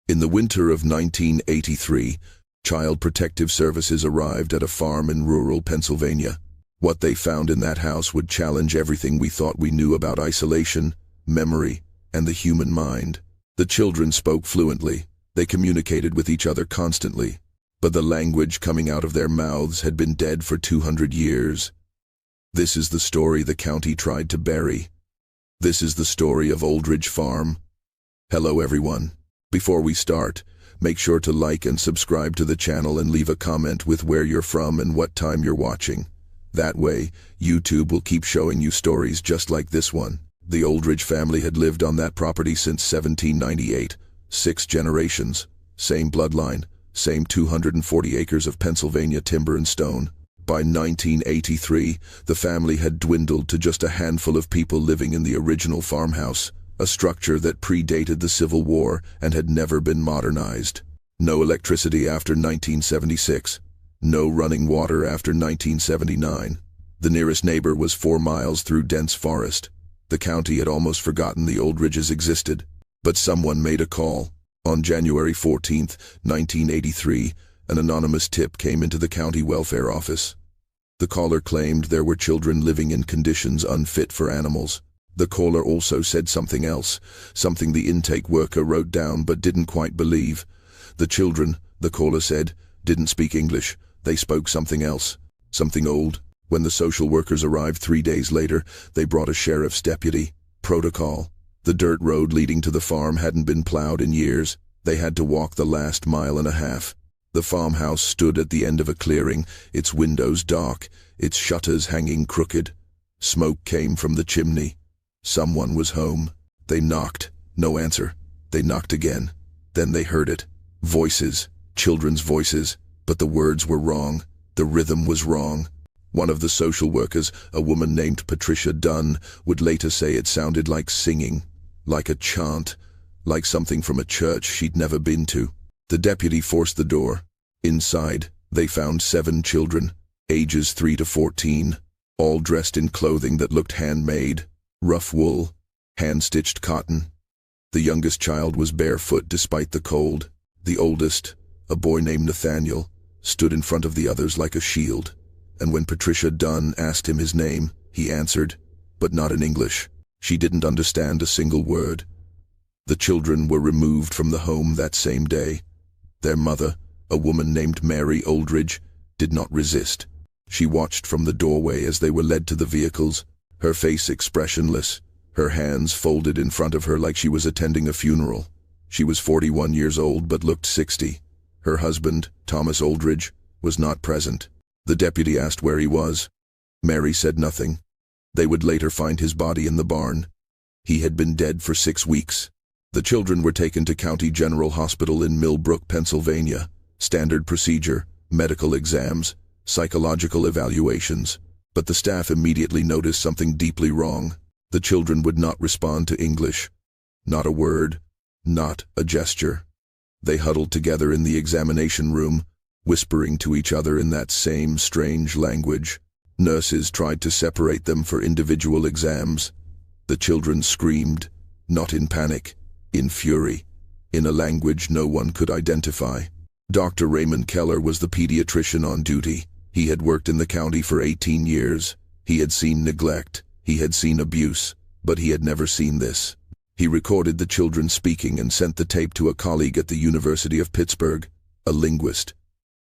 In the winter of 1983, Child Protective Services arrived at a farm in rural Pennsylvania. What they found in that house would challenge everything we thought we knew about isolation, memory, and the human mind. The children spoke fluently. They communicated with each other constantly, but the language coming out of their mouths had been dead for 200 years. This is the story the county tried to bury. This is the story of Oldridge Farm. Hello everyone. Before we start, make sure to like and subscribe to the channel and leave a comment with where you're from and what time you're watching. That way, YouTube will keep showing you stories just like this one. The Oldridge family had lived on that property since 1798. 6 generations, same bloodline, same 240 acres of Pennsylvania timber and stone. By 1983, the family had dwindled to just a handful of people living in the original farmhouse, a structure that predated the Civil War and had never been modernized. No electricity after 1976. No running water after 1979. The nearest neighbor was 4 miles through dense forest. The county had almost forgotten the Oldridges existed. But someone made a call. On January 14, 1983, an anonymous tip came into the county welfare office. The caller claimed there were children living in conditions unfit for animals. The caller also said something else, something the intake worker wrote down but didn't quite believe. The children, the caller said, didn't speak English. They spoke something else, something old. When the social workers arrived 3 days later, they brought a sheriff's deputy. Protocol. The dirt road leading to the farm hadn't been plowed in years. They had to walk the last mile and a half. The farmhouse stood at the end of a clearing, its windows dark, its shutters hanging crooked. Smoke came from the chimney. Someone was home. They knocked. No answer. They knocked again. Then they heard it. Voices. Children's voices. But the words were wrong. The rhythm was wrong. One of the social workers, a woman named Patricia Dunn, would later say it sounded like singing, like a chant, like something from a church she'd never been to. The deputy forced the door. Inside, they found 7 children, ages 3 to 14, all dressed in clothing that looked handmade, rough wool, hand-stitched cotton. The youngest child was barefoot despite the cold. The oldest, a boy named Nathaniel, stood in front of the others like a shield. And when Patricia Dunn asked him his name, he answered, but not in English. She didn't understand a single word. The children were removed from the home that same day. Their mother, a woman named Mary Oldridge, did not resist. She watched from the doorway as they were led to the vehicles, her face expressionless, her hands folded in front of her like she was attending a funeral. She was 41 years old but looked 60. Her husband, Thomas Oldridge, was not present. The deputy asked where he was. Mary said nothing. They would later find his body in the barn. He had been dead for 6 weeks. The children were taken to County General Hospital in Millbrook, Pennsylvania. Standard procedure, medical exams, psychological evaluations. But the staff immediately noticed something deeply wrong. The children would not respond to English. Not a word, not a gesture. They huddled together in the examination room, whispering to each other in that same strange language. Nurses tried to separate them for individual exams. The children screamed, not in panic, in fury, in a language no one could identify. Dr. Raymond Keller was the pediatrician on duty. He had worked in the county for 18 years. He had seen neglect, he had seen abuse, but he had never seen this. He recorded the children speaking and sent the tape to a colleague at the University of Pittsburgh, a linguist,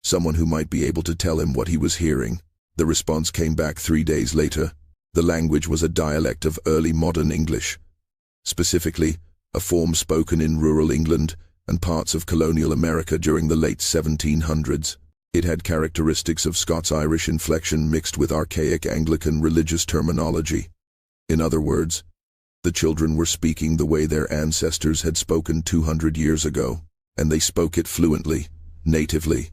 someone who might be able to tell him what he was hearing. The response came back 3 days later. The language was a dialect of early modern English, specifically a form spoken in rural England and parts of colonial America during the late 1700s. It had characteristics of Scots-Irish inflection mixed with archaic Anglican religious terminology. In other words, the children were speaking the way their ancestors had spoken 200 years ago, and they spoke it fluently, natively,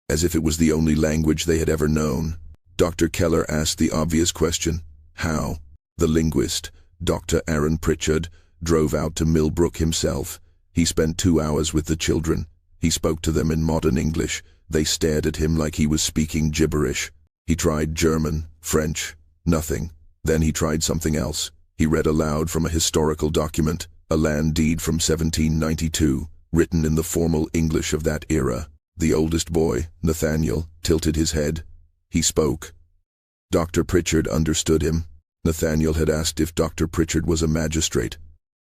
as if it was the only language they had ever known. Dr. Keller asked the obvious question, how? The linguist, Dr. Aaron Pritchard, drove out to Millbrook himself. He spent 2 hours with the children. He spoke to them in modern English. They stared at him like he was speaking gibberish. He tried German, French, nothing. Then he tried something else. He read aloud from a historical document, a land deed from 1792, written in the formal English of that era. The oldest boy, Nathaniel, tilted his head. He spoke. Dr. Pritchard understood him. Nathaniel had asked if Dr. Pritchard was a magistrate.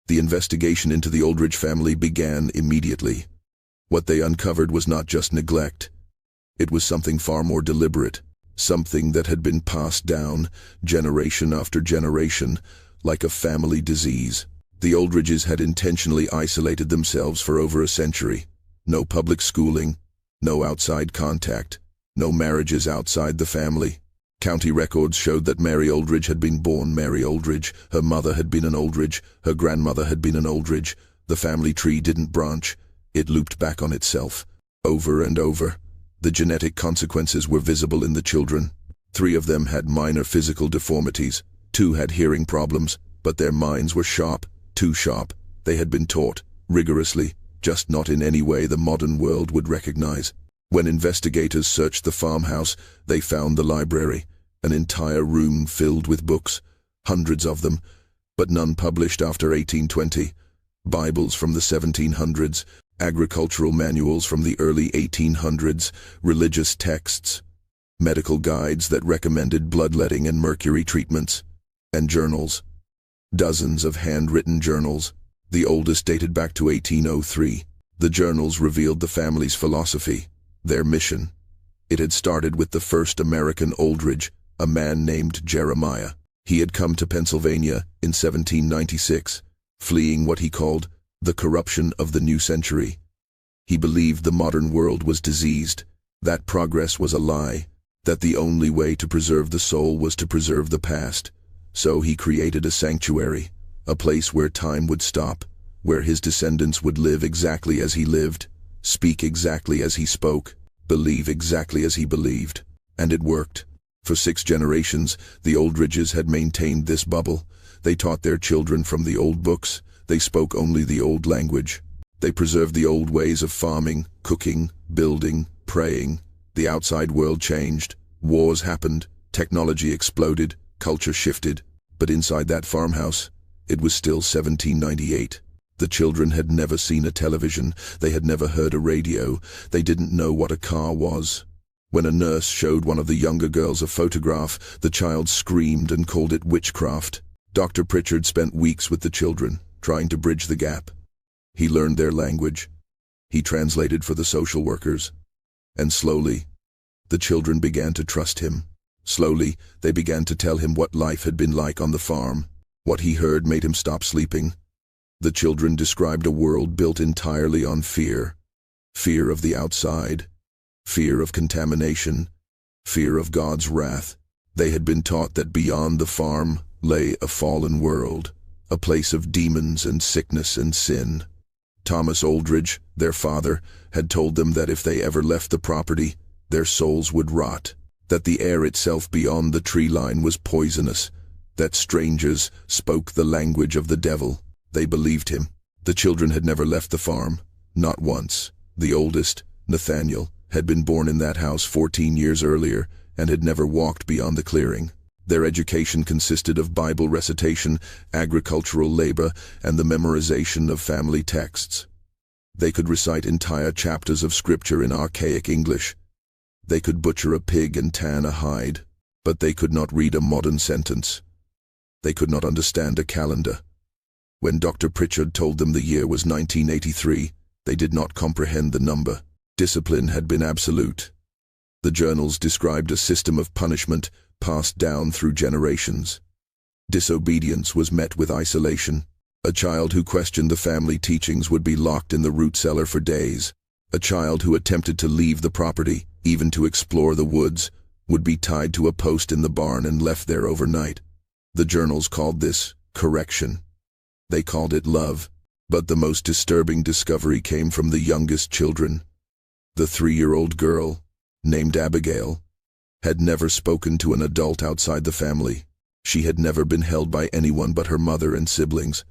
The investigation into the Oldridge family began immediately. What they uncovered was not just neglect. It was something far more deliberate, something that had been passed down, generation after generation, like a family disease. The Oldridges had intentionally isolated themselves for over a century. No public schooling, no outside contact, no marriages outside the family. County records showed that Mary Oldridge had been born Mary Oldridge, her mother had been an Oldridge, her grandmother had been an Oldridge. The family tree didn't branch, it looped back on itself, over and over. The genetic consequences were visible in the children. 3 of them had minor physical deformities, 2 had hearing problems, but their minds were sharp, too sharp. They had been taught, rigorously, just not in any way the modern world would recognize. When investigators searched the farmhouse, they found the library, an entire room filled with books, hundreds of them, but none published after 1820. Bibles from the 1700s, agricultural manuals from the early 1800s, religious texts, medical guides that recommended bloodletting and mercury treatments, and journals. Dozens of handwritten journals. The oldest dated back to 1803. The journals revealed the family's philosophy, their mission. It had started with the first American Oldridge, a man named Jeremiah. He had come to Pennsylvania in 1796, fleeing what he called the corruption of the new century. He believed the modern world was diseased, that progress was a lie, that the only way to preserve the soul was to preserve the past. So he created a sanctuary, a place where time would stop, where his descendants would live exactly as he lived, speak exactly as he spoke, believe exactly as he believed. And it worked. For 6 generations, the Oldridges had maintained this bubble. They taught their children from the old books. They spoke only the old language. They preserved the old ways of farming, cooking, building, praying. The outside world changed. Wars happened. Technology exploded. Culture shifted. But inside that farmhouse, it was still 1798. The children had never seen a television. They had never heard a radio. They didn't know what a car was. When a nurse showed one of the younger girls a photograph, the child screamed and called it witchcraft. Dr. Pritchard spent weeks with the children, trying to bridge the gap. He learned their language. He translated for the social workers. And slowly, the children began to trust him. Slowly, they began to tell him what life had been like on the farm. What he heard made him stop sleeping. The children described a world built entirely on fear. Fear of the outside. Fear of contamination. Fear of God's wrath. They had been taught that beyond the farm lay a fallen world, a place of demons and sickness and sin. Thomas Oldridge, their father, had told them that if they ever left the property, their souls would rot, that the air itself beyond the tree line was poisonous, that strangers spoke the language of the devil. They believed him. The children had never left the farm, not once. The oldest, Nathaniel, had been born in that house 14 years earlier and had never walked beyond the clearing. Their education consisted of Bible recitation, agricultural labor, and the memorization of family texts. They could recite entire chapters of scripture in archaic English. They could butcher a pig and tan a hide, but they could not read a modern sentence. They could not understand a calendar. When Dr. Pritchard told them the year was 1983, they did not comprehend the number. Discipline had been absolute. The journals described a system of punishment passed down through generations. Disobedience was met with isolation. A child who questioned the family teachings would be locked in the root cellar for days. A child who attempted to leave the property, even to explore the woods, would be tied to a post in the barn and left there overnight. The journals called this correction. They called it love. But the most disturbing discovery came from the youngest children. The 3-year-old girl, named Abigail, had never spoken to an adult outside the family. She had never been held by anyone but her mother and siblings.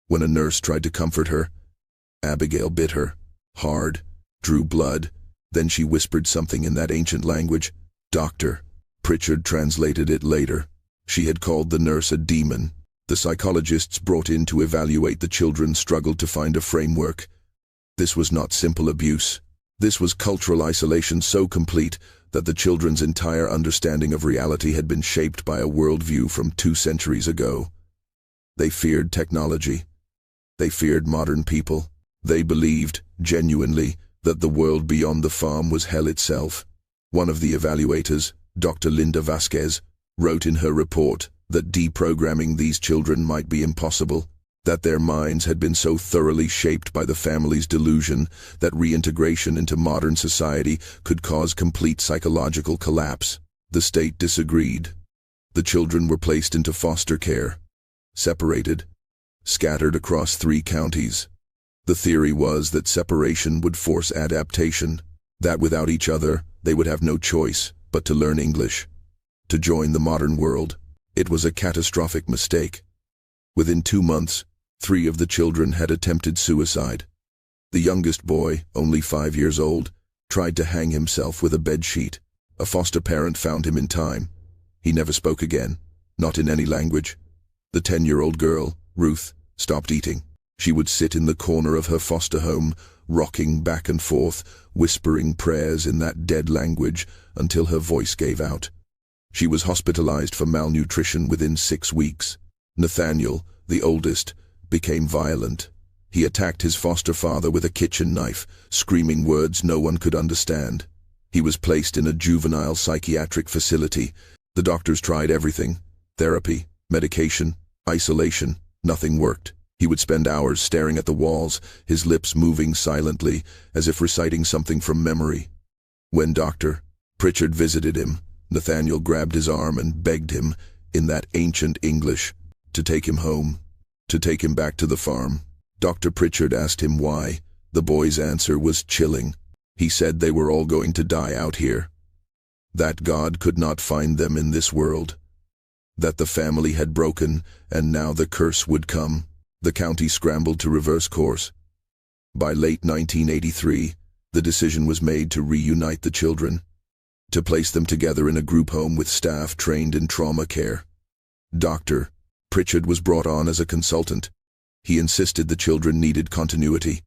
When a nurse tried to comfort her, Abigail bit her, hard, drew blood, then she whispered something in that ancient language. Dr. Pritchard translated it later. She had called the nurse a demon. The psychologists brought in to evaluate the children struggled to find a framework. This was not simple abuse. This was cultural isolation so complete that the children's entire understanding of reality had been shaped by a worldview from 2 centuries ago. They feared technology. They feared modern people. They believed, genuinely, that the world beyond the farm was hell itself. One of the evaluators, Dr. Linda Vasquez, wrote in her report that deprogramming these children might be impossible, that their minds had been so thoroughly shaped by the family's delusion that reintegration into modern society could cause complete psychological collapse. The state disagreed. The children were placed into foster care, separated, scattered across 3 counties. The theory was that separation would force adaptation, that without each other, they would have no choice but to learn English, to join the modern world. It was a catastrophic mistake. Within 2 months, 3 of the children had attempted suicide. The youngest boy, only 5 years old, tried to hang himself with a bedsheet. A foster parent found him in time. He never spoke again, not in any language. The 10-year-old girl, Ruth, stopped eating. She would sit in the corner of her foster home, rocking back and forth, whispering prayers in that dead language until her voice gave out. She was hospitalized for malnutrition within 6 weeks. Nathaniel, the oldest, became violent. He attacked his foster father with a kitchen knife, screaming words no one could understand. He was placed in a juvenile psychiatric facility. The doctors tried everything: therapy, medication, isolation. Nothing worked. He would spend hours staring at the walls, his lips moving silently, as if reciting something from memory. When Dr. Pritchard visited him, Nathaniel grabbed his arm and begged him, in that ancient English, to take him home, to take him back to the farm. Dr. Pritchard asked him why. The boy's answer was chilling. He said they were all going to die out here, that God could not find them in this world, that the family had broken, and now the curse would come. The county scrambled to reverse course. By late 1983, the decision was made to reunite the children, to place them together in a group home with staff trained in trauma care. Dr. Pritchard was brought on as a consultant. He insisted the children needed continuity,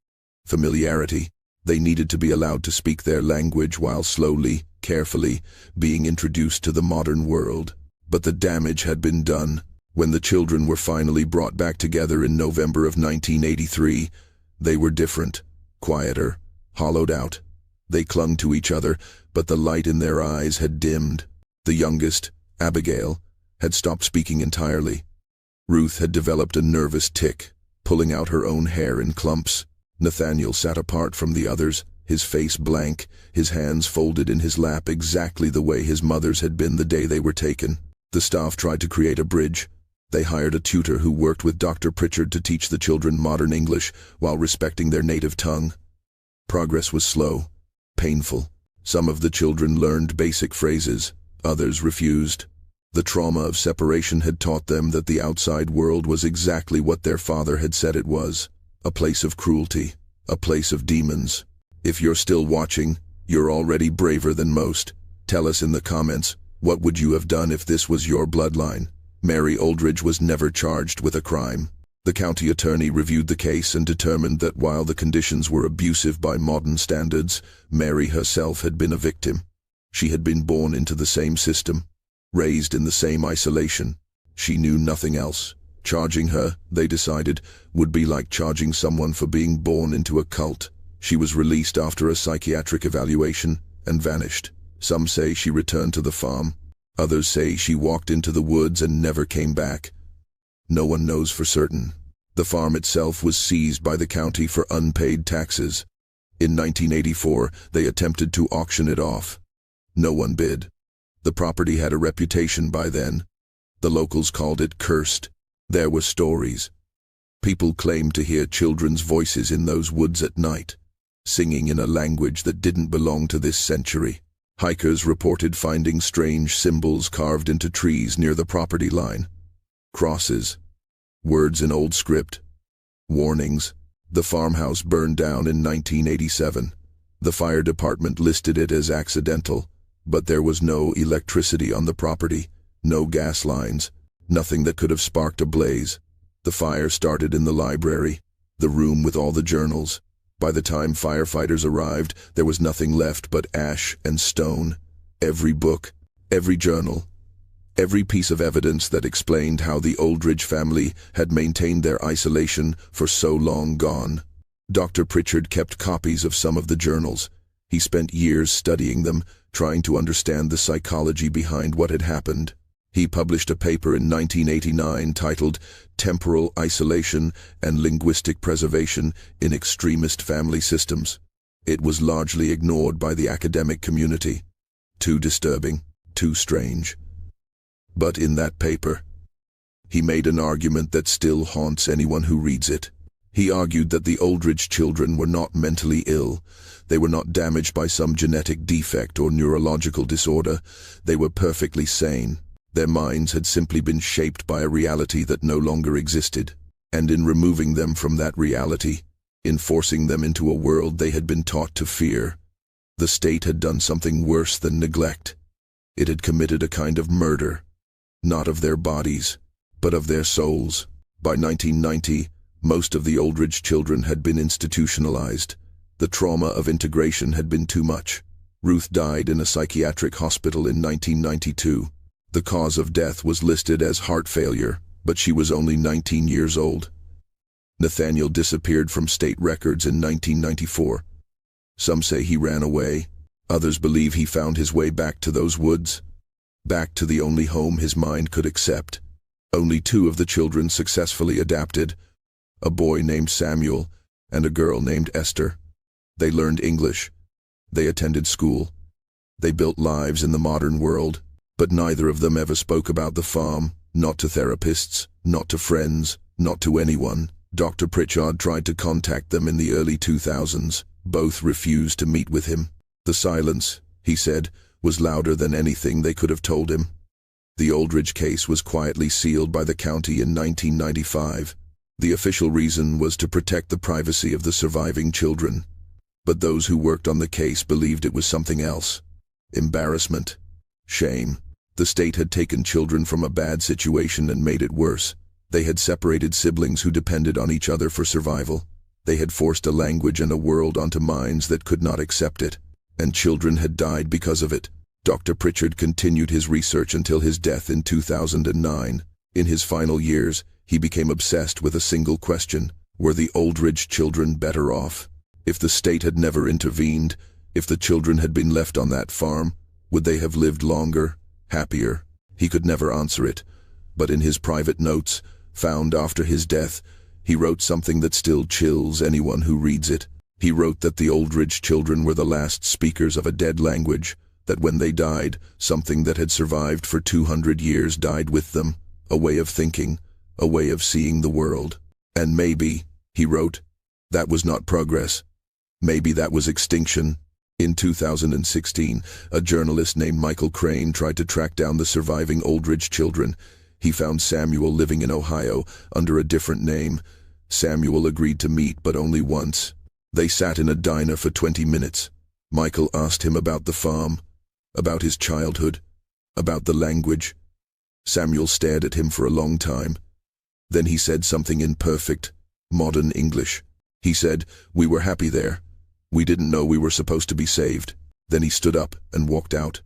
familiarity. They needed to be allowed to speak their language while slowly, carefully, being introduced to the modern world. But the damage had been done. When the children were finally brought back together in November of 1983, they were different, quieter, hollowed out. They clung to each other, but the light in their eyes had dimmed. The youngest, Abigail, had stopped speaking entirely. Ruth had developed a nervous tic, pulling out her own hair in clumps. Nathaniel sat apart from the others, his face blank, his hands folded in his lap exactly the way his mother's had been the day they were taken. The staff tried to create a bridge. They hired a tutor who worked with Dr. Pritchard to teach the children modern English while respecting their native tongue. Progress was slow, painful. Some of the children learned basic phrases, others refused. The trauma of separation had taught them that the outside world was exactly what their father had said it was: a place of cruelty, a place of demons. If you're still watching, you're already braver than most. Tell us in the comments, what would you have done if this was your bloodline? Mary Oldridge was never charged with a crime. The county attorney reviewed the case and determined that while the conditions were abusive by modern standards, Mary herself had been a victim. She had been born into the same system, raised in the same isolation. She knew nothing else. Charging her, they decided, would be like charging someone for being born into a cult. She was released after a psychiatric evaluation and vanished. Some say she returned to the farm. Others say she walked into the woods and never came back. No one knows for certain. The farm itself was seized by the county for unpaid taxes. In 1984, they attempted to auction it off. No one bid. The property had a reputation by then. The locals called it cursed. There were stories. People claimed to hear children's voices in those woods at night, singing in a language that didn't belong to this century. Hikers reported finding strange symbols carved into trees near the property line. Crosses, words in old script, warnings. The farmhouse burned down in 1987. The fire department listed it as accidental, but there was no electricity on the property, no gas lines, nothing that could have sparked a blaze. The fire started in the library, the room with all the journals. By the time firefighters arrived, there was nothing left but ash and stone. Every book, every journal, every piece of evidence that explained how the Oldridge family had maintained their isolation for so long gone. Dr. Pritchard kept copies of some of the journals. He spent years studying them, trying to understand the psychology behind what had happened. He published a paper in 1989 titled Temporal Isolation and Linguistic Preservation in Extremist Family Systems. It was largely ignored by the academic community. Too disturbing, too strange. But in that paper, he made an argument that still haunts anyone who reads it. He argued that the Oldridge children were not mentally ill. They were not damaged by some genetic defect or neurological disorder. They were perfectly sane. Their minds had simply been shaped by a reality that no longer existed. And in removing them from that reality, in forcing them into a world they had been taught to fear, the state had done something worse than neglect. It had committed a kind of murder, not of their bodies, but of their souls. By 1990, most of the Oldridge children had been institutionalized. The trauma of integration had been too much. Ruth died in a psychiatric hospital in 1992. The cause of death was listed as heart failure, but she was only 19 years old. Nathaniel disappeared from state records in 1994. Some say he ran away. Others believe he found his way back to those woods, back to the only home his mind could accept. Only 2 of the children successfully adapted, a boy named Samuel and a girl named Esther. They learned English. They attended school. They built lives in the modern world, but neither of them ever spoke about the farm, not to therapists, not to friends, not to anyone. Dr. Pritchard tried to contact them in the early 2000s. Both refused to meet with him. The silence, he said, was louder than anything they could have told him. The Oldridge case was quietly sealed by the county in 1995. The official reason was to protect the privacy of the surviving children. But those who worked on the case believed it was something else. Embarrassment. Shame. The state had taken children from a bad situation and made it worse. They had separated siblings who depended on each other for survival. They had forced a language and a world onto minds that could not accept it. And children had died because of it. Dr. Pritchard continued his research until his death in 2009. In his final years, he became obsessed with a single question: were the Oldridge children better off? If the state had never intervened, if the children had been left on that farm, would they have lived longer, happier? He could never answer it, but in his private notes, found after his death, he wrote something that still chills anyone who reads it. He wrote that the Oldridge children were the last speakers of a dead language, that when they died, something that had survived for 200 years died with them, a way of thinking, a way of seeing the world. And maybe, he wrote, that was not progress. Maybe that was extinction. In 2016, a journalist named Michael Crane tried to track down the surviving Oldridge children. He found Samuel living in Ohio under a different name. Samuel agreed to meet, but only once. They sat in a diner for 20 minutes. Michael asked him about the farm, about his childhood, about the language. Samuel stared at him for a long time. Then he said something in perfect, modern English. He said, "We were happy there. We didn't know we were supposed to be saved." Then he stood up and walked out.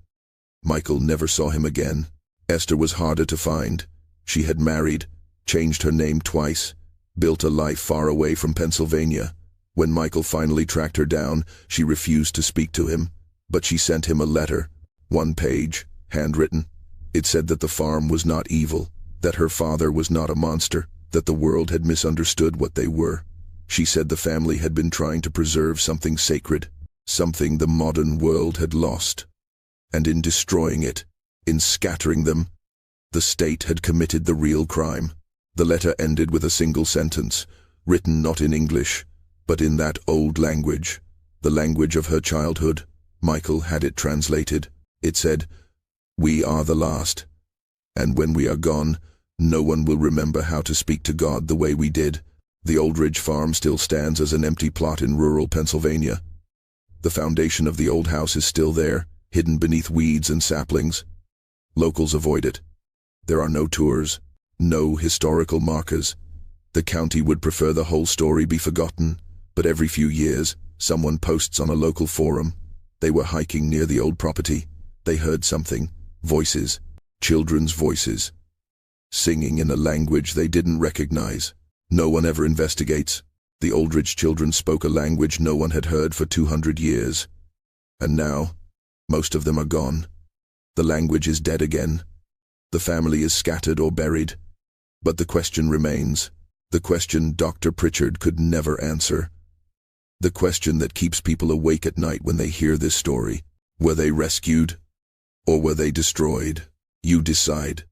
Michael never saw him again. Esther was harder to find. She had married, changed her name twice, built a life far away from Pennsylvania. When Michael finally tracked her down, she refused to speak to him, but she sent him a letter, 1 page, handwritten. It said that the farm was not evil, that her father was not a monster, that the world had misunderstood what they were. She said the family had been trying to preserve something sacred, something the modern world had lost. And in destroying it, in scattering them, the state had committed the real crime. The letter ended with a single sentence, written not in English, but in that old language, the language of her childhood. Michael had it translated. It said, "We are the last, and when we are gone, no one will remember how to speak to God the way we did." The Oldridge Farm still stands as an empty plot in rural Pennsylvania. The foundation of the old house is still there, hidden beneath weeds and saplings. Locals avoid it. There are no tours, no historical markers. The county would prefer the whole story be forgotten, But every few years, someone posts on a local forum. They were hiking near the old property. They heard something. Voices. Children's voices. Singing in a language they didn't recognize. No one ever investigates. The Oldridge children spoke a language no one had heard for 200 years. And now, most of them are gone. The language is dead again. The family is scattered or buried. But the question remains. The question Dr. Pritchard could never answer. The question that keeps people awake at night when they hear this story. Were they rescued? Or were they destroyed? You decide.